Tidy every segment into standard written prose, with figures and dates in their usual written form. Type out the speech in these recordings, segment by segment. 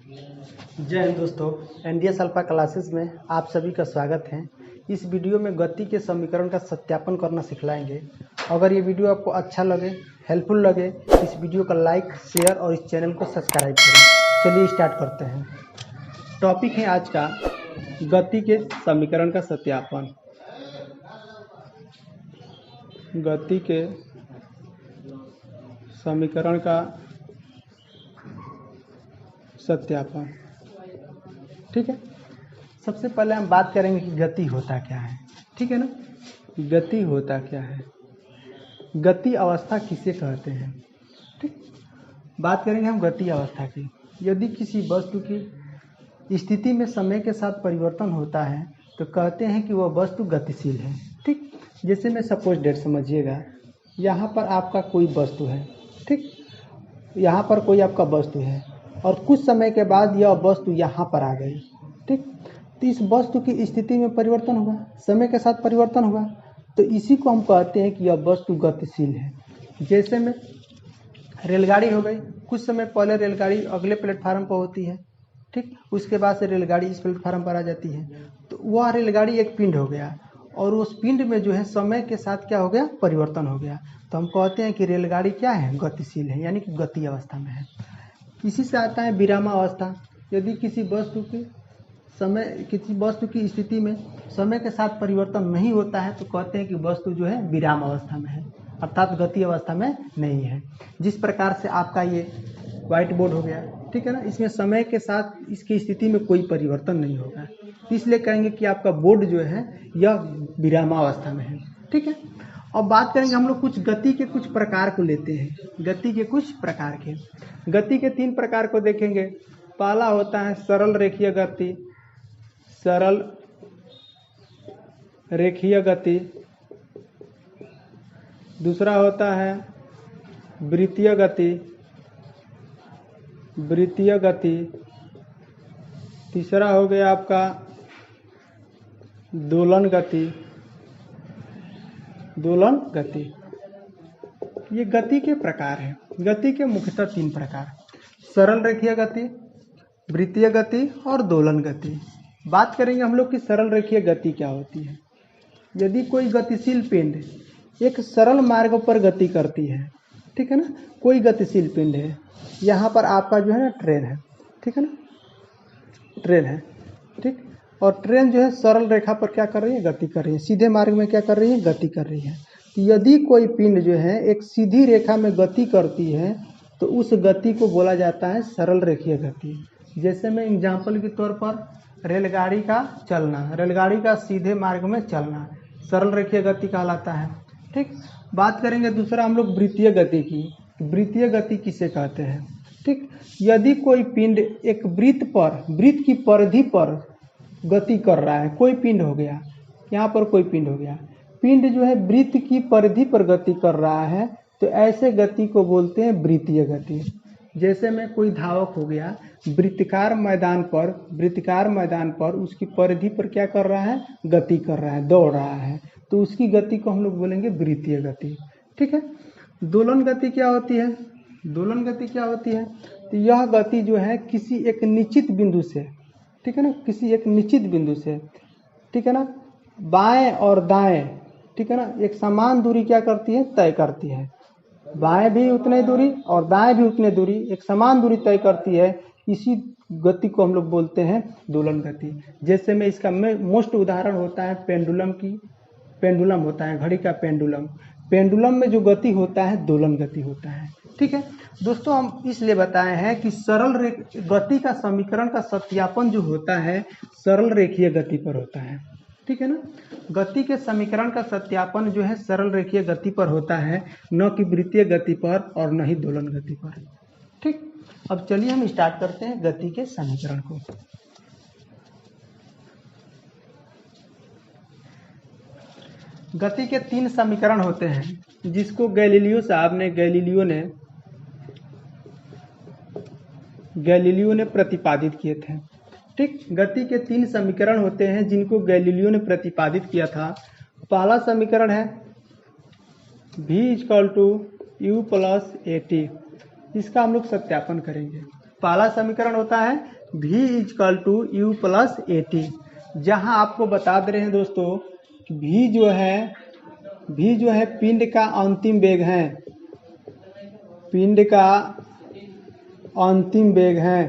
जय हिंद दोस्तों, NDS alpha classes में आप सभी का स्वागत है। इस वीडियो में गति के समीकरण का सत्यापन करना सिखलाएंगे। अगर ये वीडियो आपको अच्छा लगे, हेल्पफुल लगे, इस वीडियो का लाइक, शेयर और इस चैनल को सब्सक्राइब करें। चलिए स्टार्ट करते हैं। टॉपिक है आज का गति के समीकरण का सत्यापन। गति के समीकरण का सत्यापन। ठीक है, सबसे पहले हम बात करेंगे कि गति होता क्या है। ठीक है ना, गति होता क्या है, गति अवस्था किसे कहते हैं। ठीक, बात करेंगे हम गति अवस्था की। यदि किसी वस्तु की स्थिति में समय के साथ परिवर्तन होता है तो कहते हैं कि वह वस्तु गतिशील है। ठीक, जैसे मैं सपोज डेट समझिएगा, यहाँ पर आपका कोई वस्तु है। ठीक, यहाँ पर कोई आपका वस्तु है और कुछ समय के बाद यह वस्तु यहाँ पर आ गई। ठीक, तो इस वस्तु की स्थिति में परिवर्तन हुआ, समय के साथ परिवर्तन हुआ, तो इसी को हम कहते हैं कि यह वस्तु गतिशील है। जैसे में रेलगाड़ी हो गई, कुछ समय पहले रेलगाड़ी अगले प्लेटफार्म पर होती है। ठीक, उसके बाद से रेलगाड़ी इस प्लेटफार्म पर आ जाती है, तो वह रेलगाड़ी एक पिंड हो गया और उस पिंड में जो है समय के साथ क्या हो गया, परिवर्तन हो गया। तो हम कहते हैं कि रेलगाड़ी क्या है, गतिशील है, यानी कि गति अवस्था में है। इसी से आता है विरामावस्था। यदि किसी वस्तु की स्थिति में समय के साथ परिवर्तन नहीं होता है तो कहते हैं कि वस्तु जो है विराम अवस्था में है, अर्थात गति अवस्था में नहीं है। जिस प्रकार से आपका ये व्हाइट बोर्ड हो गया, ठीक है ना, इसमें समय के साथ इसकी स्थिति में कोई परिवर्तन नहीं होगा, इसलिए कहेंगे कि आपका बोर्ड जो है यह विरामावस्था में है। ठीक है, अब बात करेंगे हम लोग कुछ गति के कुछ प्रकार को लेते हैं। गति के कुछ प्रकार के, गति के 3 प्रकार को देखेंगे। पहला होता है सरल रेखीय गति, सरल रेखीय गति। दूसरा होता है वृत्तीय गति, वृत्तीय गति। तीसरा हो गया आपका दोलन गति, दोलन गति। ये गति के प्रकार हैं। गति के मुख्यतः 3 प्रकार, सरल रेखीय गति, वृत्तीय गति और दोलन गति। बात करेंगे हम लोग कि सरल रेखीय गति क्या होती है। यदि कोई गतिशील पिंड एक सरल मार्ग पर गति करती है, ठीक है ना, कोई गतिशील पिंड है, यहाँ पर आपका जो है ना ट्रेन है, ठीक है ना, ट्रेन है। ठीक, और ट्रेन जो है सरल रेखा पर क्या कर रही है, गति कर रही है, सीधे मार्ग में क्या कर रही है, गति कर रही है। यदि कोई पिंड जो है एक सीधी रेखा में गति करती है तो उस गति को बोला जाता है सरल रेखीय गति। जैसे मैं एग्जाम्पल के तौर पर रेलगाड़ी का चलना, रेलगाड़ी का सीधे मार्ग में चलना सरल रेखीय गति कहलाता है। ठीक, बात करेंगे दूसरा हम लोग वृत्तीय गति की। वृत्तीय गति किसे कहते हैं। ठीक, यदि कोई पिंड एक वृत्त की परिधि पर गति कर रहा है, कोई पिंड हो गया, यहाँ पर कोई पिंड हो गया, पिंड जो है वृत्त की परिधि पर गति कर रहा है, तो ऐसे गति को बोलते हैं वृत्तीय गति। जैसे में कोई धावक हो गया, वृत्ताकार मैदान पर उसकी परिधि पर क्या कर रहा है, गति कर रहा है, दौड़ रहा है, तो उसकी गति को हम लोग बोलेंगे वृत्तीय गति। ठीक है, दोलन गति क्या होती है। दोलन गति क्या होती है, तो यह गति जो है किसी एक निश्चित बिंदु से, ठीक है ना, किसी एक निश्चित बिंदु से, ठीक है ना, बाएं और दाएं, ठीक है ना, एक समान दूरी क्या करती है, तय करती है। बाएं भी उतने दूरी और दाएं भी उतने दूरी, एक समान दूरी तय करती है। इसी गति को हम लोग बोलते हैं दोलन गति। जैसे में इसका मोस्ट उदाहरण होता है पेंडुलम होता है, घड़ी का पेंडुलम। पेंडुलम में जो गति होता है दोलन गति होता है। ठीक है दोस्तों, हम इसलिए बताए हैं कि सरल गति का समीकरण का सत्यापन जो होता है सरल रेखीय गति पर होता है। ठीक है ना, गति के समीकरण का सत्यापन जो है सरल रेखीय गति पर होता है, न कि वृत्तीय गति पर और न ही दोलन गति पर। ठीक, अब चलिए हम स्टार्ट करते हैं गति के समीकरण को। गति के 3 समीकरण होते हैं जिसको गैलीलियो ने प्रतिपादित किए थे। ठीक, गति के 3 समीकरण होते हैं जिनको गैलीलियो ने प्रतिपादित किया था। पहला समीकरण है v = u + at। इसका हम लोग सत्यापन करेंगे। पहला समीकरण होता है v equal to u plus a t, जहाँ आपको बता दे रहे हैं दोस्तों कि v जो है पिंड का अंतिम वेग है, पिंड का अंतिम वेग है,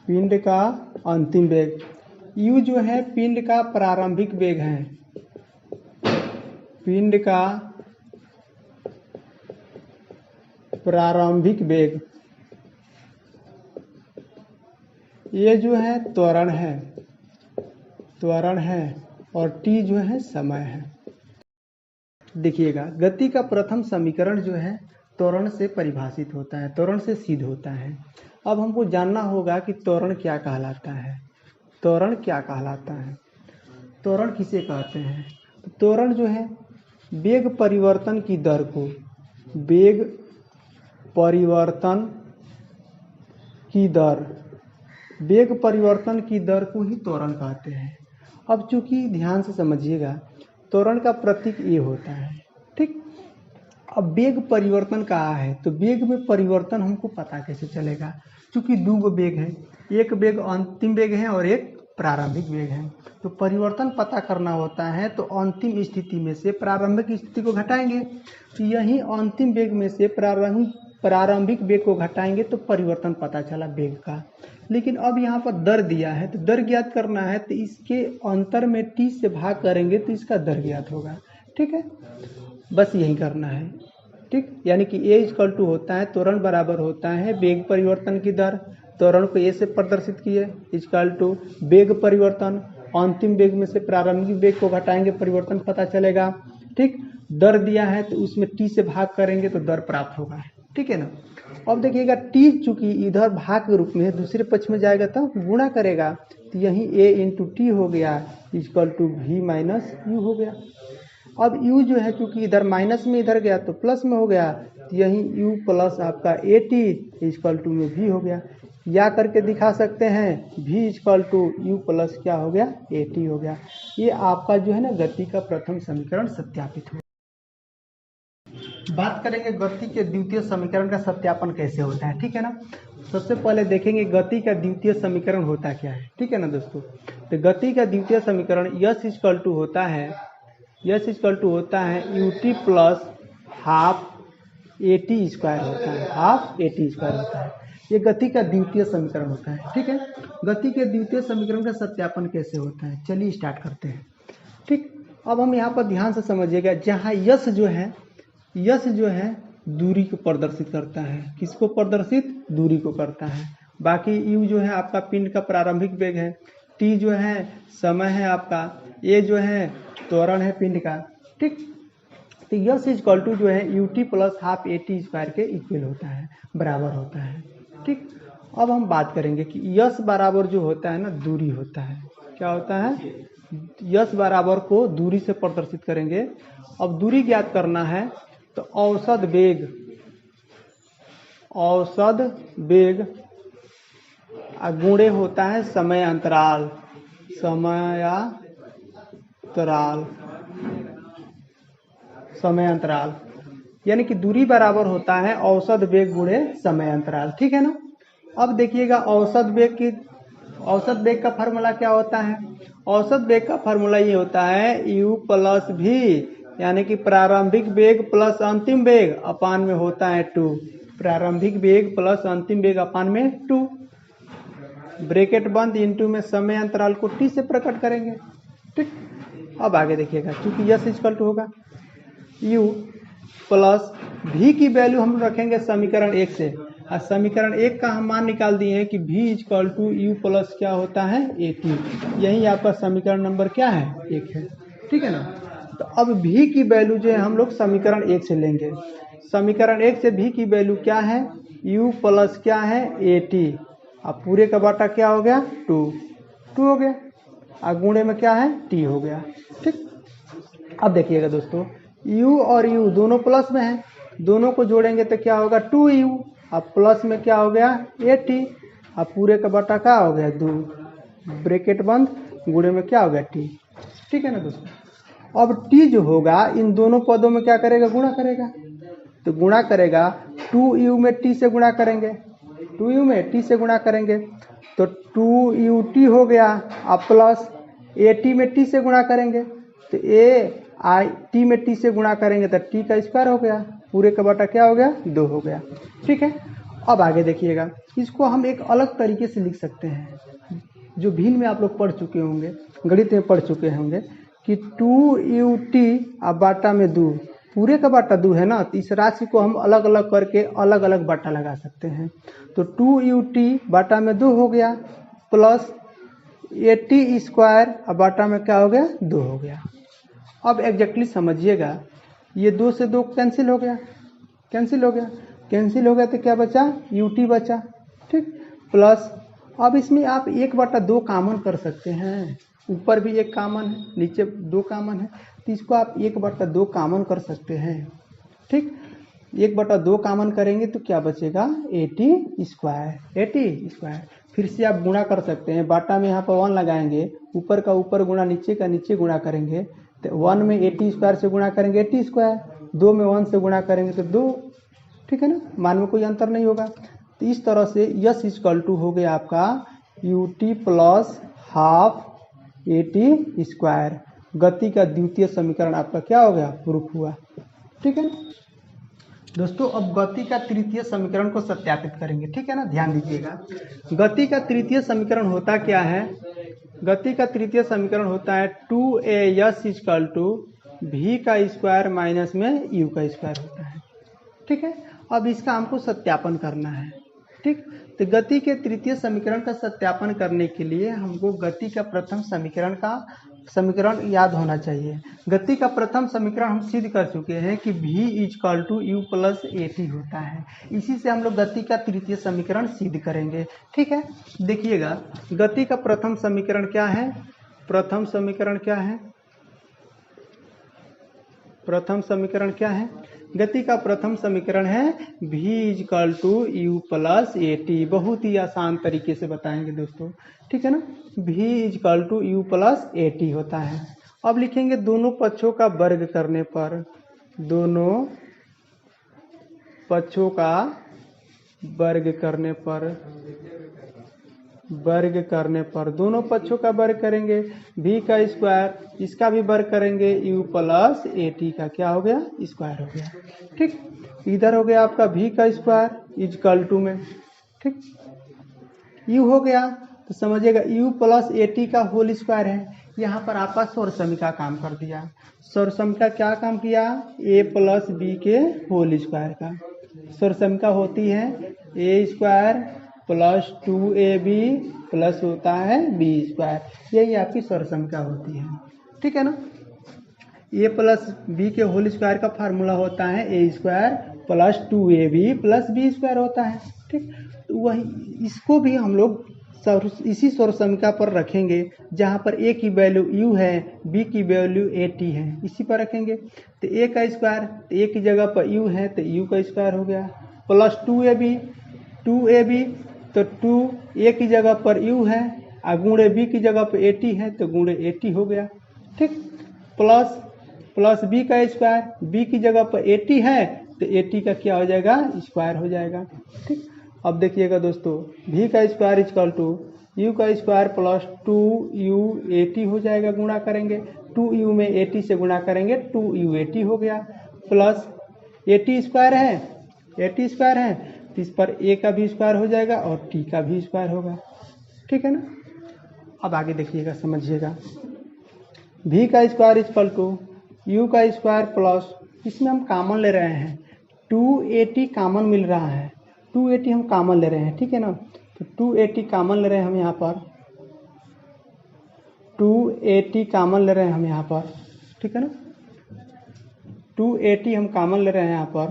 पिंड का अंतिम वेग। u जो है पिंड का प्रारंभिक वेग है, पिंड का प्रारंभिक वेग। ये जो है त्वरण है, त्वरण है, और t जो है समय है। देखिएगा गति का प्रथम समीकरण जो है त्वरण से परिभाषित होता है, त्वरण से सिद्ध होता है। अब हमको जानना होगा कि त्वरण क्या कहलाता है, त्वरण क्या कहलाता है, त्वरण किसे कहते हैं। त्वरण जो है वेग परिवर्तन की दर को, वेग परिवर्तन की दर, वेग परिवर्तन की दर को ही त्वरण कहते हैं। अब चूंकि ध्यान से समझिएगा त्वरण का प्रतीक ये होता है, ठीक। अब वेग परिवर्तन कहा है तो वेग में परिवर्तन हमको पता कैसे चलेगा, क्योंकि दो वेग है, एक वेग अंतिम वेग है और एक प्रारंभिक वेग है। तो परिवर्तन पता करना होता है तो अंतिम स्थिति में से प्रारंभिक स्थिति को घटाएंगे, तो यही अंतिम वेग में से प्रारंभिक वेग को घटाएंगे तो परिवर्तन पता चला वेग का। लेकिन अब यहाँ पर दर दिया है तो दर ज्ञात करना है, तो इसके अंतर में t से भाग करेंगे तो इसका दर ज्ञात होगा, ठीक है। बस यही करना है, ठीक। यानी कि a इक्वल टू होता है त्वरण बराबर होता है वेग परिवर्तन की दर, त्वरण को a से प्रदर्शित किए इक्वल टू वेग परिवर्तन, अंतिम वेग में से प्रारंभिक वेग को घटाएंगे परिवर्तन पता चलेगा, ठीक। दर दिया है तो उसमें t से भाग करेंगे तो दर प्राप्त होगा, ठीक है ना। अब देखिएगा t चूंकि इधर भाग के रूप में है, दूसरे पक्ष में जाएगा तो गुणा करेगा, तो यही a इंटू टी हो गया equal to v minus u हो गया। अब u जो है क्योंकि इधर माइनस में इधर गया तो प्लस में हो गया, तो यही u प्लस आपका ए टी इक्वल टू में v हो गया। या करके दिखा सकते हैं v equal to u plus क्या हो गया ए टी हो गया। ये आपका जो है ना गति का प्रथम समीकरण सत्यापित हो। बात करेंगे गति के द्वितीय समीकरण का सत्यापन कैसे होता है, ठीक है ना। सबसे पहले देखेंगे गति का द्वितीय समीकरण होता क्या है, ठीक है ना दोस्तों। तो गति का द्वितीय समीकरण यस इक्वल टू होता है, यस इक्वल टू होता है U T plus half A T square होता है, हाफ ए टी स्क्वायर होता है। ये गति का द्वितीय समीकरण होता है, ठीक है। गति के द्वितीय समीकरण का सत्यापन कैसे होता है, चलिए स्टार्ट करते हैं, ठीक। अब हम यहाँ पर ध्यान से समझिएगा, जहाँ यस जो है दूरी को प्रदर्शित करता है, किसको प्रदर्शित, दूरी को करता है। बाकी यू जो है आपका पिंड का प्रारंभिक वेग है, टी जो है समय है आपका, ए जो है त्वरण है पिंड का, ठीक। तो यस इक्वल टू जो है U T plus half A T square के इक्वल होता है, बराबर होता है, ठीक। अब हम बात करेंगे कि यस बराबर जो होता है ना दूरी होता है, क्या होता है, यस बराबर को दूरी से प्रदर्शित करेंगे। अब दूरी ज्ञात करना है तो औसत वेग गुणे होता है समय अंतराल, समय अंतराल, यानी कि दूरी बराबर होता है औसत वेग गुणे समय अंतराल, ठीक है ना। अब देखिएगा औसत वेग का फार्मूला क्या होता है, औसत वेग का फार्मूला ये होता है u प्लस भी, यानी कि प्रारंभिक वेग प्लस अंतिम वेग अपान में होता है 2, प्रारंभिक वेग प्लस अंतिम वेग अपान में 2, ब्रैकेट बंद इंटू में समय अंतराल को t से प्रकट करेंगे, ठीक। अब आगे देखिएगा क्योंकि यस इक्वल टू होगा u प्लस v की वैल्यू हम रखेंगे समीकरण 1 से, और समीकरण 1 का हम मान निकाल दिए हैं कि v equal to u plus क्या होता है ए टी, यही आपका समीकरण नंबर क्या है 1 है, ठीक है ना। तो अब v की वैल्यू जो है हम लोग समीकरण 1 से लेंगे, समीकरण 1 से v की वैल्यू क्या है, u प्लस क्या है ए टी, अब पूरे का बाटा क्या हो गया 2 हो गया, और गुणे में क्या है t हो गया, ठीक। अब देखिएगा दोस्तों u और u दोनों प्लस में है, दोनों को जोड़ेंगे तो क्या होगा 2u, अब प्लस में क्या हो गया ए टी, अब पूरे का बाटा क्या हो गया 2, ब्रैकेट बंद, गुणे में क्या हो गया t, ठीक है ना दोस्तों। अब t जो होगा इन दोनों पदों में क्या करेगा, गुणा करेगा, तो गुणा करेगा 2u में t से गुणा करेंगे 2u में t से गुणा करेंगे तो 2ut हो गया, अब प्लस at में t से गुणा करेंगे तो t में t से गुणा करेंगे तो t का स्क्वायर हो गया, पूरे का बटा क्या हो गया 2 हो गया। ठीक है, अब आगे देखिएगा, इसको हम एक अलग तरीके से लिख सकते हैं, जो भील में आप लोग पढ़ चुके होंगे, गणित में पढ़ चुके होंगे कि 2ut अब बाटा में 2, पूरे का बाटा 2 है ना, तो इस राशि को हम अलग अलग करके अलग अलग बाटा लगा सकते हैं। तो 2ut बाटा में 2 हो गया प्लस at स्क्वायर अब बाटा में क्या हो गया 2 हो गया। अब एग्जैक्टली समझिएगा, ये 2 से 2 कैंसिल हो गया, कैंसिल हो गया, कैंसिल हो गया तो क्या बचा ut बचा। ठीक, प्लस अब इसमें आप 1/2 कॉमन कर सकते हैं, ऊपर भी एक कॉमन है नीचे 2 कॉमन है, तो इसको आप 1/2 कॉमन कर सकते हैं। ठीक, 1/2 कॉमन करेंगे तो क्या बचेगा at स्क्वायर। फिर से आप गुणा कर सकते हैं, बाटा में यहाँ पर 1 लगाएंगे, ऊपर का ऊपर गुणा नीचे का नीचे गुणा करेंगे तो 1 में at स्क्वायर से गुणा करेंगे at स्क्वायर, 2 में 1 से गुणा करेंगे तो 2। ठीक है ना, मान में कोई अंतर नहीं होगा। तो इस तरह से यस इक्वल टू हो गया आपका ut plus half at square, गति का द्वितीय समीकरण आपका क्या हो गया प्रूफ हुआ। ठीक है ना दोस्तों, अब गति का तृतीय समीकरण को सत्यापित करेंगे। ठीक है ना, ध्यान दीजिएगा, गति का तृतीय समीकरण होता क्या है, गति का तृतीय समीकरण होता है 2as इक्वल टू v का स्क्वायर माइनस में u का स्क्वायर होता है। ठीक है, अब इसका हमको सत्यापन करना है। ठीक, तो गति के तृतीय समीकरण का सत्यापन करने के लिए हमको गति का प्रथम समीकरण याद होना चाहिए। गति का प्रथम समीकरण हम सिद्ध कर चुके हैं कि v equal to u plus at होता है, इसी से हम लोग गति का तृतीय समीकरण सिद्ध करेंगे। ठीक है, देखिएगा गति का प्रथम समीकरण क्या है, प्रथम समीकरण क्या है, प्रथम समीकरण क्या है, गति का प्रथम समीकरण है v equal to u plus at। बहुत ही आसान तरीके से बताएंगे दोस्तों। ठीक है ना, v equal to u plus at होता है। अब लिखेंगे दोनों पक्षों का वर्ग करने पर, दोनों पक्षों का वर्ग करने पर, वर्ग करने पर दोनों पक्षों का वर्ग करेंगे, v का स्क्वायर, इसका भी वर्ग करेंगे, u प्लस at का क्या हो गया स्क्वायर हो गया। ठीक, इधर हो गया आपका v का स्क्वायर इक्वल टू में, ठीक u हो गया तो समझिएगा u प्लस at का होल स्क्वायर है। यहाँ पर आपका सौरसमी का काम कर दिया, सौरसमी का क्या काम किया, a प्लस b के होल स्क्वायर का। सौरसमी का होती है a square plus 2ab plus होता है b स्क्वायर, यही आपकी सौरसमीका होती है। ठीक है ना, a प्लस b के होल स्क्वायर का फार्मूला होता है a square plus 2ab plus b square होता है। ठीक, तो वही इसको भी हम लोग इसी सौरसमीका पर रखेंगे, जहाँ पर a की वैल्यू u है, b की वैल्यू at है, इसी पर रखेंगे। तो a का स्क्वायर, a की जगह पर u है तो u का स्क्वायर हो गया, प्लस 2ab तो 2 a की जगह पर u है और गुणे b की जगह पर at है तो गुणे at हो गया। ठीक, प्लस b का स्क्वायर, b की जगह पर at है तो at का क्या हो जाएगा स्क्वायर हो जाएगा। ठीक, अब देखिएगा दोस्तों, v का स्क्वायर इक्वल टू u का स्क्वायर प्लस 2u at हो जाएगा, गुणा करेंगे 2u में at से गुणा करेंगे 2u at हो गया, प्लस at स्क्वायर है तो इस पर a का भी स्क्वायर हो जाएगा और t का भी स्क्वायर होगा। ठीक है ना, अब आगे देखिएगा समझिएगा, v का स्क्वायर इक्वल टू u का स्क्वायर प्लस, इसमें हम कॉमन ले रहे हैं 2at कॉमन मिल रहा है, 2at हम कॉमन ले रहे हैं। ठीक है ना, तो 2at कॉमन ले रहे हैं हम यहाँ पर, 2at कॉमन ले रहे हैं हम यहाँ पर। ठीक है ना, 2at हम कॉमन ले रहे हैं यहाँ पर,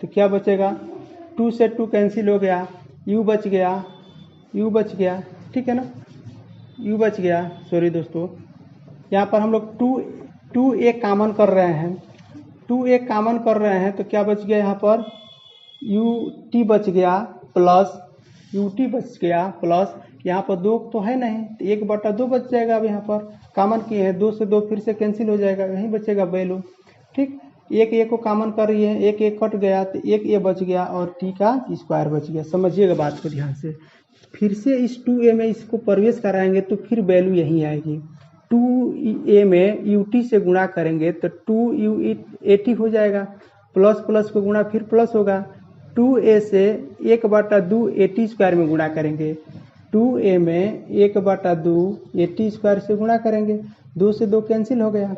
तो क्या बचेगा, 2 से 2 कैंसिल हो गया, u बच गया। ठीक है ना, u बच गया, सॉरी दोस्तों, यहाँ पर हम लोग 2a कॉमन कर रहे हैं, 2a कॉमन कर रहे हैं तो क्या बच गया यहाँ पर, ut बच गया प्लस यहाँ पर 2 तो है नहीं तो 1/2 बच जाएगा। अब यहाँ पर कॉमन किए हैं, 2 से 2 फिर से कैंसिल हो जाएगा, यहीं बचेगा वैल्यू। ठीक, एक ए को कॉमन कर रही है, एक ए कट गया तो एक ए बच गया और टी का स्क्वायर बच गया। समझिएगा बात को ध्यान से। फिर से इस 2a में इसको प्रवेश कराएंगे तो फिर वैल्यू यहीं आएगी। 2a में ut से गुणा करेंगे तो 2u80 हो जाएगा, प्लस प्लस को गुणा फिर प्लस होगा। 2a से 1/2 80 स्क्वायर में गुणा करेंगे, 2a में 1/2 80 स्क्वायर से गुणा करेंगे, 2 से 2 कैंसिल हो गया।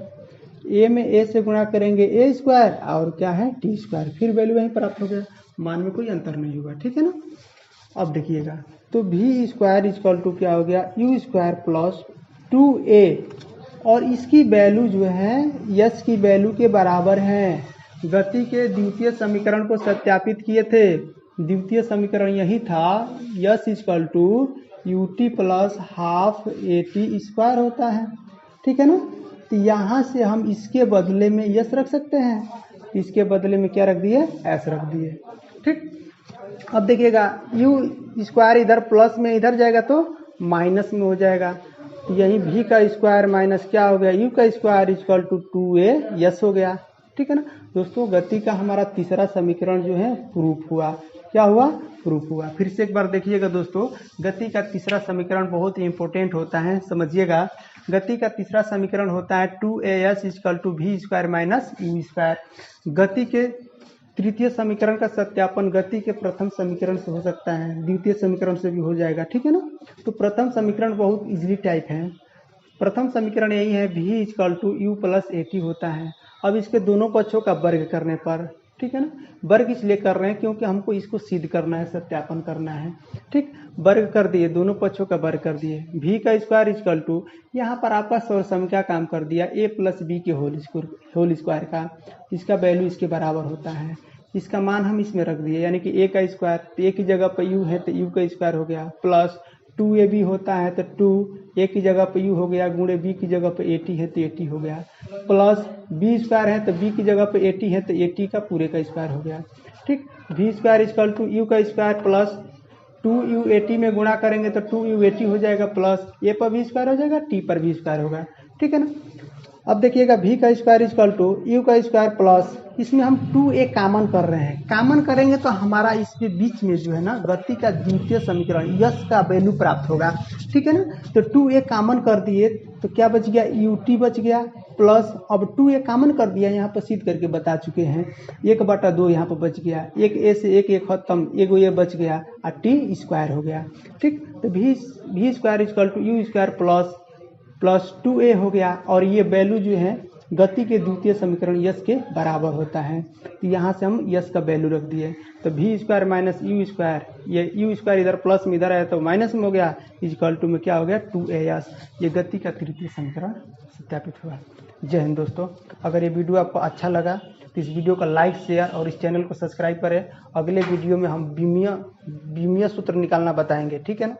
a में a से गुणा करेंगे a स्क्वायर और क्या है टी स्क्वायर, फिर वैल्यू वहीं प्राप्त हो गया, मान में कोई अंतर नहीं होगा। ठीक है ना। अब देखिएगा तो v स्क्वायर इक्वल टू क्या हो गया, u स्क्वायर प्लस 2a और इसकी वैल्यू जो है यस की वैल्यू के बराबर है। गति के द्वितीय समीकरण को सत्यापित किए थे, द्वितीय समीकरण यही था, s equal to ut plus half at square होता है। ठीक है ना। तो यहाँ से हम इसके बदले में यस रख सकते हैं, इसके बदले में क्या रख दिए, एस रख दिए। ठीक। अब देखिएगा u स्क्वायर इधर प्लस में इधर जाएगा तो माइनस में हो जाएगा, तो यही v का स्क्वायर माइनस क्या हो गया, u का square equal to 2a yes हो गया। ठीक है ना दोस्तों। गति का हमारा तीसरा समीकरण जो है प्रूफ हुआ। क्या हुआ, प्रूफ हुआ। फिर से एक बार देखिएगा दोस्तों, गति का तीसरा समीकरण बहुत ही इंपॉर्टेंट होता है, समझिएगा। गति का तीसरा समीकरण होता है 2as equal to v square minus u square. गति के तृतीय समीकरण का सत्यापन गति के प्रथम समीकरण से हो सकता है, द्वितीय समीकरण से भी हो जाएगा। ठीक है ना। तो प्रथम समीकरण बहुत इजीली टाइप है। प्रथम समीकरण यही है, v equal to u plus at होता है। अब इसके दोनों पक्षों का वर्ग करने पर, ठीक है ना, वर्ग इसलिए कर रहे हैं क्योंकि हमको इसको सिद्ध करना है, सत्यापन करना है। ठीक, वर्ग कर दिए, दोनों पक्षों का वर्ग कर दिए। v का स्क्वायर इक्वल टू, यहाँ पर आपका सौर संख्या काम कर दिया a प्लस बी के होल स्क्वायर का, इसका वैल्यू इसके बराबर होता है, इसका मान हम इसमें रख दिए, यानी कि a का स्क्वायर, तो a की जगह पर u है तो u का स्क्वायर हो गया, प्लस 2ab होता है तो 2 a की जगह पर u हो गया, गुणे b की जगह पर 80 है तो 80 हो गया, प्लस b स्क्वायर है तो b की जगह पर 80 है तो 80 का पूरे का स्क्वायर हो गया। ठीक, v square equal to u का स्क्वायर प्लस 2u 80 में गुणा करेंगे तो 2u 80 हो जाएगा, प्लस a पर v स्क्वायर हो जाएगा, t पर v स्क्वायर होगा। ठीक है ना। अब देखिएगा v का स्क्वायर इक्वल टू u का स्क्वायर प्लस, इसमें हम 2a कॉमन कर रहे हैं, कॉमन करेंगे तो हमारा इसके बीच में जो है ना गति का द्वितीय समीकरण यस का वैल्यू प्राप्त होगा। ठीक है ना। तो 2a कॉमन कर दिए तो क्या बच गया, ut बच गया, प्लस अब 2a कॉमन कर दिया, यहाँ पर सिद्ध करके बता चुके हैं, 1/2 यहाँ पर बच गया, एक a से एक खत्म, एगो ये बच गया और t स्क्वायर हो गया। ठीक, तो v square equal to u square plus 2a हो गया, और ये वैल्यू जो है गति के द्वितीय समीकरण यस के बराबर होता है, तो यहाँ से हम यस का वैल्यू रख दिए, तो v square minus you square, ये यू स्क्वायर इधर प्लस में इधर आया तो माइनस में हो गया, इक्वल टू में क्या हो गया 2as। ये गति का तृतीय समीकरण सत्यापित हुआ। जय हिंद दोस्तों। अगर ये वीडियो आपको अच्छा लगा तो इस वीडियो को लाइक, शेयर और इस चैनल को सब्सक्राइब करें। अगले वीडियो में हम विमीय सूत्र निकालना बताएंगे। ठीक है ना।